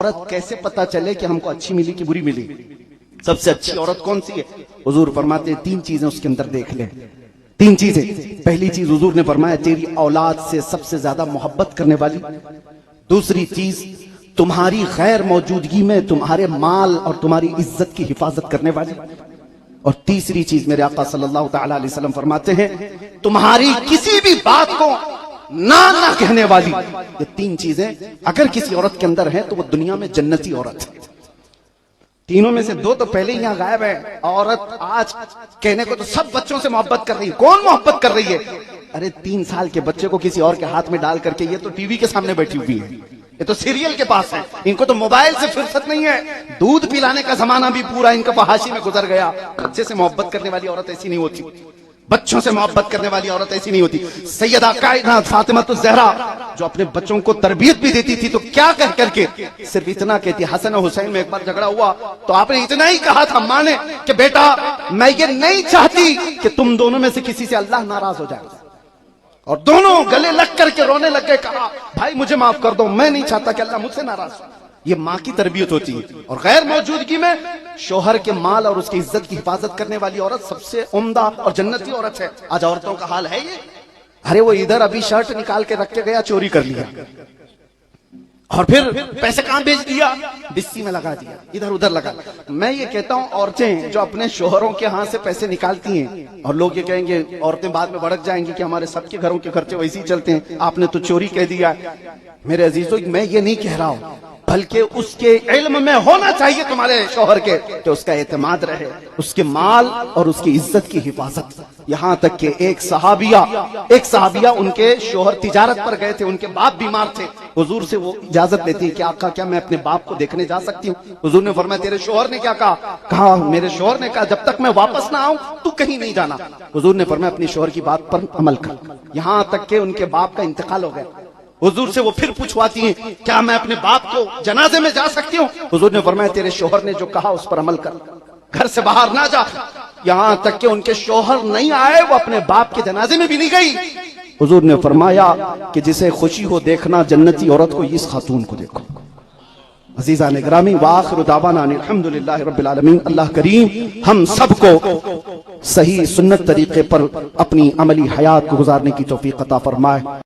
عورت کیسے پتا چلے کہ ہم کو اچھی ملی کہ بری ملی؟ سب سے اچھی عورت کون سی ہے؟ حضور فرماتے ہیں تین چیزیں اس کے اندر دیکھ لیں، تین چیزیں۔ پہلی چیز حضور نے فرمایا تیری اولاد سے سب سے زیادہ محبت کرنے والی، دوسری چیز تمہاری غیر موجودگی میں تمہارے مال اور تمہاری عزت کی حفاظت کرنے والی، اور تیسری چیز میرے آقا صلی اللہ تعالی علیہ وسلم فرماتے ہیں تمہاری کسی بھی بات کو نہ کہنے والی۔ یہ تین چیزیں اگر کسی عورت کے اندر ہیں تو وہ دنیا میں جنتی عورت ہے۔ تینوں میں سے دو تو پہلے ہی یہاں غائب ہے۔ عورت آج کہنے کو تو سب بچوں سے محبت کر رہی ہے، کون محبت کر رہی ہے؟ ارے 3 سال کے بچے کو کسی اور کے ہاتھ میں ڈال کر کے یہ تو ٹی وی کے سامنے بیٹھی ہوئی ہے، یہ تو سیریل کے پاس ہے، ان کو تو موبائل سے فرصت نہیں ہے۔ دودھ پلانے کا زمانہ بھی پورا ان کا فحاشی میں گزر گیا۔ بچے سے محبت کرنے والی عورت ایسی نہیں ہوتی، بچوں سے محبت کرنے والی عورت ایسی نہیں ہوتی۔ سیدہ کائنات فاطمہ الزہرا جو اپنے بچوں کو تربیت بھی دیتی تھی تو کیا کہہ کر کے صرف اتنا کہتی، حسن و حسین میں ایک بار جھگڑا ہوا تو آپ نے اتنا ہی کہا تھا ماں نے کہ بیٹا میں یہ نہیں چاہتی کہ تم دونوں میں سے کسی سے اللہ ناراض ہو جائے، اور دونوں گلے لگ کر کے رونے لگ گئے، کہا بھائی مجھے معاف کر دو، میں نہیں چاہتا کہ اللہ مجھ سے ناراض ہو۔ یہ ماں کی تربیت ہوتی ہے۔ اور غیر موجودگی میں شوہر کے مال اور اس کی عزت کی حفاظت کرنے والی عورت سب سے عمدہ اور جنتی عورت ہے۔ آج عورتوں کا حال ہے یہ، ارے وہ ادھر ابھی شرٹ نکال کے رکھ کے گیا، چوری کر لیا، اور پھر پیسے کہاں بھیج دیا؟ بسی میں لگا دیا، ادھر ادھر لگا۔ میں یہ کہتا ہوں عورتیں جو اپنے شوہروں کے ہاں سے پیسے نکالتی ہیں، اور لوگ یہ کہیں گے عورتیں بعد میں بھڑک جائیں گی کہ ہمارے سب کے گھروں کے خرچے ویسے ہی چلتے ہیں، آپ نے تو چوری کہہ دیا۔ میرے عزیزوں میں یہ نہیں کہہ رہا ہوں، بلکہ اس کے علم میں ہونا چاہیے تمہارے شوہر کے کہ اس کا اعتماد رہے، اس کے مال اور اس کی عزت کی حفاظت۔ یہاں تک کہ ایک صحابیہ ان کے شوہر تجارت پر گئے تھے، ان کے باپ بیمار تھے، حضور سے وہ اجازت لیتی ہے کہ آقا کیا میں اپنے باپ کو دیکھنے جا سکتی ہوں؟ حضور نے فرمایا تیرے شوہر نے کیا کہا؟ میرے شوہر نے کہا جب تک میں واپس نہ آؤں تو کہیں نہیں جانا۔ حضور نے فرمایا اپنی شوہر کی بات پر عمل کر۔ یہاں تک کہ ان کے باپ کا انتقال ہو گیا، حضور سے وہ پھر پوچھواتی ہیں کیا میں اپنے باپ کو جنازے میں جا سکتی ہوں؟ حضور نے فرمایا تیرے شوہر نے جو کہا اس پر عمل کر، گھر سے باہر نہ جا۔ یہاں تک کہ ان کے شوہر نہیں آئے، وہ اپنے باپ کے جنازے میں بھی نہیں گئی۔ حضور نے فرمایا کہ جسے خوشی ہو دیکھنا جنتی عورت کو، اس خاتون کو دیکھو۔ عزیزان گرامی، وآخر دعوانا ان الحمدللہ رب العالمین۔ اللہ کریم ہم سب کو صحیح سنت طریقے پر اپنی عملی حیات کو گزارنے کی توفیق عطا فرمائے۔